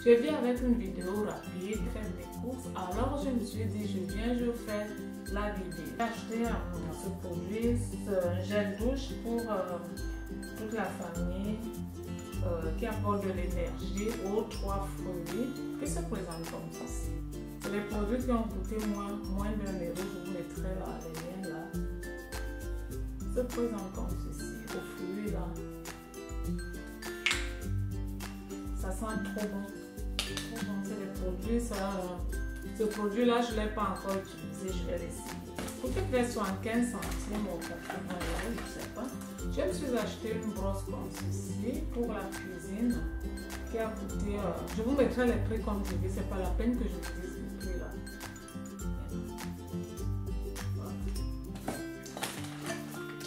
Je viens avec une vidéo rapide, faire des courses. Alors je me suis dit, je fais la vidéo. J'ai acheté ce produit, ce gel douche pour toute la famille qui apporte de l'énergie aux 3 fruits qui se présentent comme ceci. C'est les produits qui ont coûté moins d'1 euro. Je vous mettrai les liens là. Se présente comme ceci, aux fruits là. Ça sent trop bon. Trop bon, c'est les produits. Ce produit là, je ne l'ai pas encore utilisé. Je vais l'essayer. Coûte peut-être 75 centimes au je ne sais pas. Je me suis acheté une brosse comme ceci pour la cuisine qui a coûté. Je vous mettrai les prix comme je dis. C'est pas la peine que je vous dise les prix là.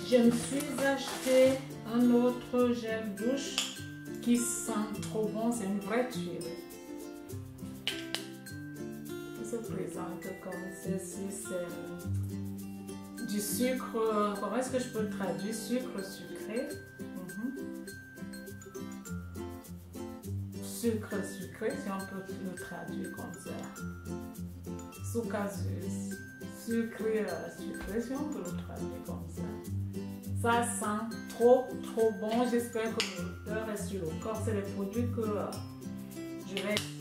Je me suis acheté un autre gel douche qui sent trop bon, c'est une vraie tuerie. Qui se présente comme ceci, c'est du sucre, comment est-ce que je peux traduire? Sucre sucré. Sucre sucré, si on peut le traduire comme ça. Sucrasus. Sucré, sucré, si on peut le traduire comme ça. Ça sent trop bon. J'espère que l'odeur est sur le corps. C'est les produits que je vais essayer.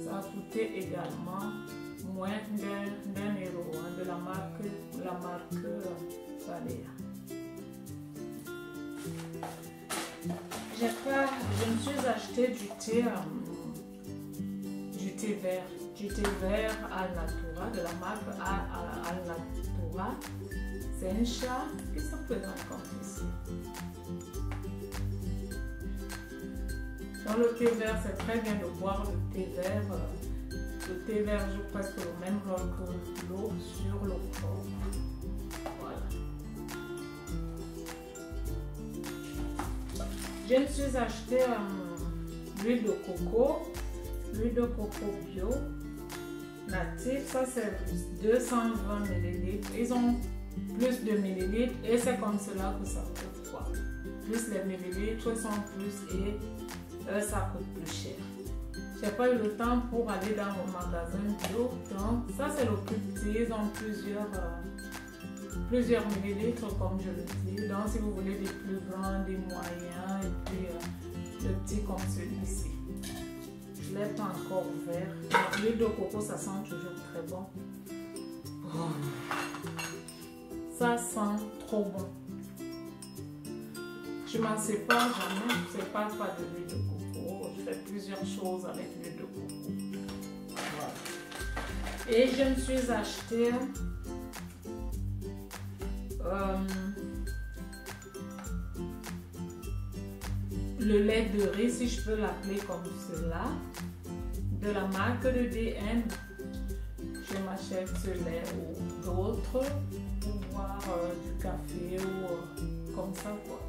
Ça a coûté également moins d'1 euro de la marque Balea. Je me suis acheté du thé vert Al Natura de la marque Al Natura. C'est un chat qui se présente comme ceci. Dans le thé vert, c'est très bien de boire le thé vert. Le thé vert joue presque le même rôle que l'eau sur le corps. Voilà. Je me suis acheté l'huile de coco. L'huile de coco bio native. Ça, c'est 220 ml. Ils ont plus de millilitres et c'est comme cela que ça coûte quoi. Plus les millilitres sont plus et ça coûte plus cher. J'ai pas eu le temps pour aller dans mon magasin bio, donc ça c'est le plus petit. Ils ont plusieurs millilitres comme je le dis. Donc si vous voulez des plus grands, des moyens et puis le petit comme celui-ci. Je l'ai pas encore ouvert. L'huile de coco ça sent toujours très bon. Ça sent trop bon. Je ne m'en sépare jamais. Je ne sépare pas de l'huile de coco. Je fais plusieurs choses avec l'huile de coco. Voilà. Et je me suis acheté le lait de riz, si je peux l'appeler comme cela, de la marque de DM. Je m'achète ce lait ou d'autres pour boire du café ou comme ça quoi.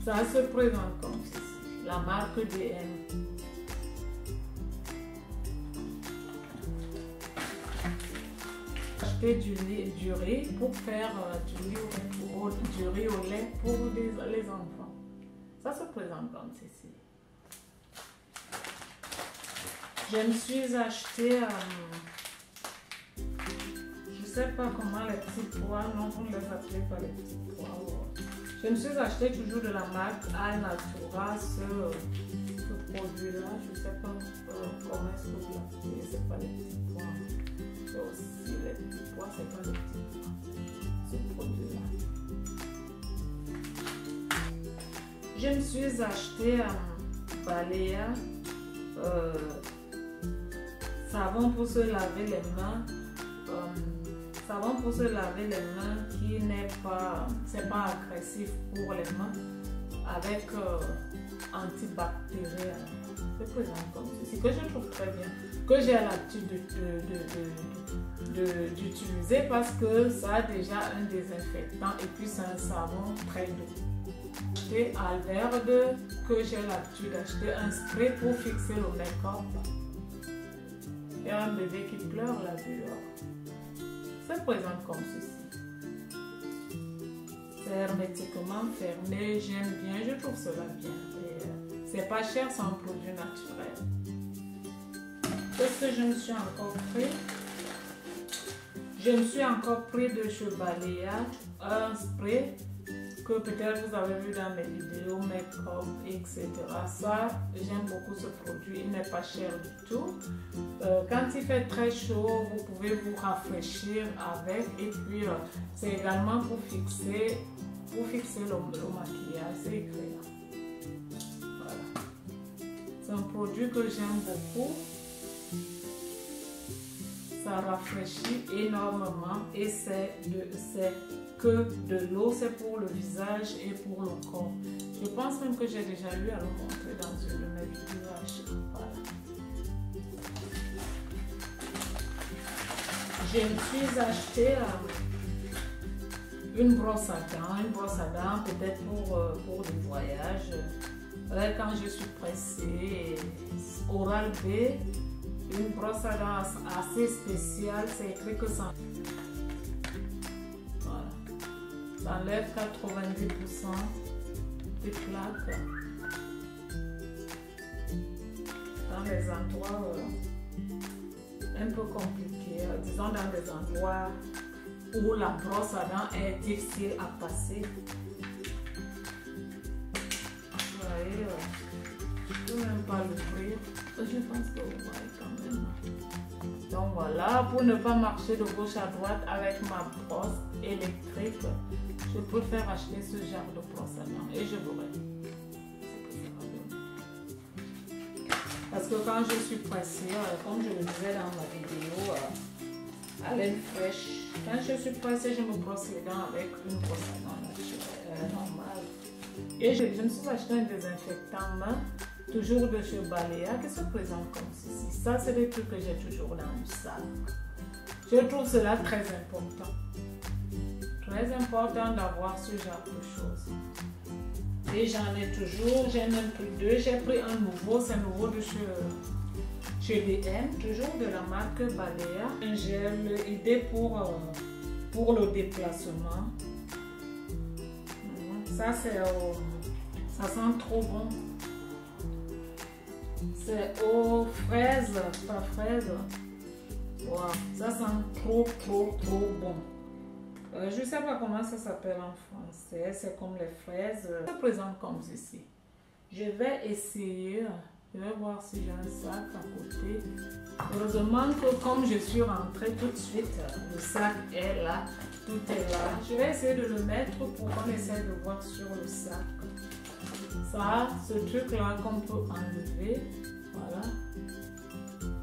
Ça se présente comme ceci, la marque DM. J'ai acheté du riz pour faire du riz au lait pour les enfants. Ça se présente comme ceci. Je me suis acheté, je ne sais pas comment les petits pois, non, vous ne les appelez pas les petits pois. Je me suis acheté toujours de la marque Al Natura, ce produit-là, je ne sais pas comment est-ce que vous l'appelez, c'est pas les petits pois. C'est aussi les petits pois, c'est pas les petits pois, ce produit-là. Je me suis acheté Balea. Savon pour se laver les mains, savon pour se laver les mains qui n'est pas, c'est pas agressif pour les mains, avec antibactérien. C'est présent comme ceci, que je trouve très bien, que j'ai l'habitude d'utiliser parce que ça a déjà un désinfectant et puis c'est un savon très doux. J'ai acheté Alverde, que j'ai l'habitude d'acheter un spray pour fixer le make-up. Il y a un bébé qui pleure là dehors. Se présente comme ceci. C'est hermétiquement fermé. J'aime bien, je trouve cela bien. C'est pas cher, c'est un produit naturel. Qu'est-ce que je me suis encore pris? Je me suis encore pris de chez Balea un spray que peut-être vous avez vu dans mes vidéos make-up, etc. Ça, j'aime beaucoup ce produit. Il n'est pas cher du tout. Quand il fait très chaud, vous pouvez vous rafraîchir avec. Et puis, c'est également pour fixer le maquillage. C'est écrit là. Voilà. C'est un produit que j'aime beaucoup. Ça rafraîchit énormément et c'est que de l'eau, c'est pour le visage et pour le corps. Je pense même que j'ai déjà eu à le montrer dans une de mes vidéos. Voilà. Je me suis acheté une brosse à dents peut-être pour des voyages. Quand je suis pressée, Oral B. Une brosse à dents assez spéciale, c'est écrit que ça, voilà, ça enlève 90% des plaques dans les endroits un peu compliqués, disons dans des endroits où la brosse à dents est difficile à passer. Vous voyez, je ne peux même pas l'ouvrir. Je pense que vous voyez quand même. Donc voilà, pour ne pas marcher de gauche à droite avec ma brosse électrique, je préfère acheter ce genre de brosse à dents et je verrai ce que ça va donner. Parce que quand je suis pressée, comme je le disais dans ma vidéo, à l'aile fraîche, quand je suis pressée, je me brosse les dents avec une brosse à dents naturelle, normale. Et je me suis acheté un désinfectant main. Toujours de chez Balea qui se présente comme ceci. Ça, c'est des trucs que j'ai toujours dans le sac. Je trouve cela très important. Très important d'avoir ce genre de choses. Et j'en ai toujours, j'ai même pris deux. J'ai pris un nouveau, c'est nouveau de chez DM, toujours de la marque Balea. Un gel idée pour le déplacement. Ça, ça sent trop bon. C'est aux fraises, pas fraises. Wow, ça sent trop bon. Je ne sais pas comment ça s'appelle en français. C'est comme les fraises. Ça se présente comme ceci. Je vais essayer. Je vais voir si j'ai un sac à côté. Heureusement que comme je suis rentrée tout de suite, le sac est là. Tout est là. Je vais essayer de le mettre pour qu'on essaie de voir sur le sac. Ça, ce truc-là qu'on peut enlever. Voilà.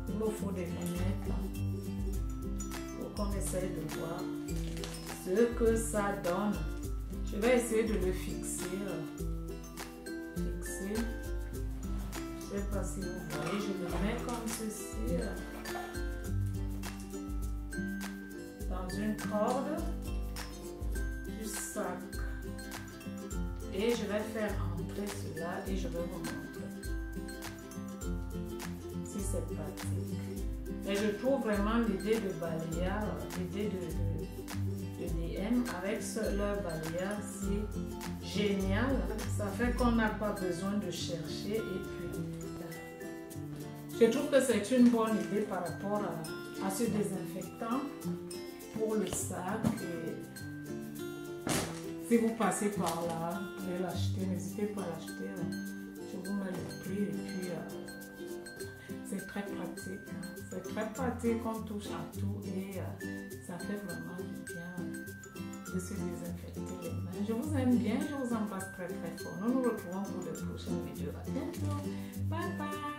Il me faut des lunettes pour qu'on essaye de voir ce que ça donne. Je vais essayer de le fixer. Je ne sais pas si vous voyez, je le mets comme ceci. Dans une corde du sac. Et je vais faire entrer cela et je vais vous montrer si c'est pratique. Mais je trouve vraiment l'idée de Balea, l'idée de DM avec leur Balea, c'est génial. Ça fait qu'on n'a pas besoin de chercher et puis je trouve que c'est une bonne idée par rapport à ce désinfectant pour le sac. Et si vous passez par là, vous pouvez l'acheter, n'hésitez pas à l'acheter. Je vous mets le prix et puis c'est très pratique. C'est très pratique, on touche à tout et ça fait vraiment du bien de se désinfecter les mains. Je vous aime bien, je vous embrasse très fort. Nous nous retrouvons pour de prochaines vidéos. À bientôt. Bye bye.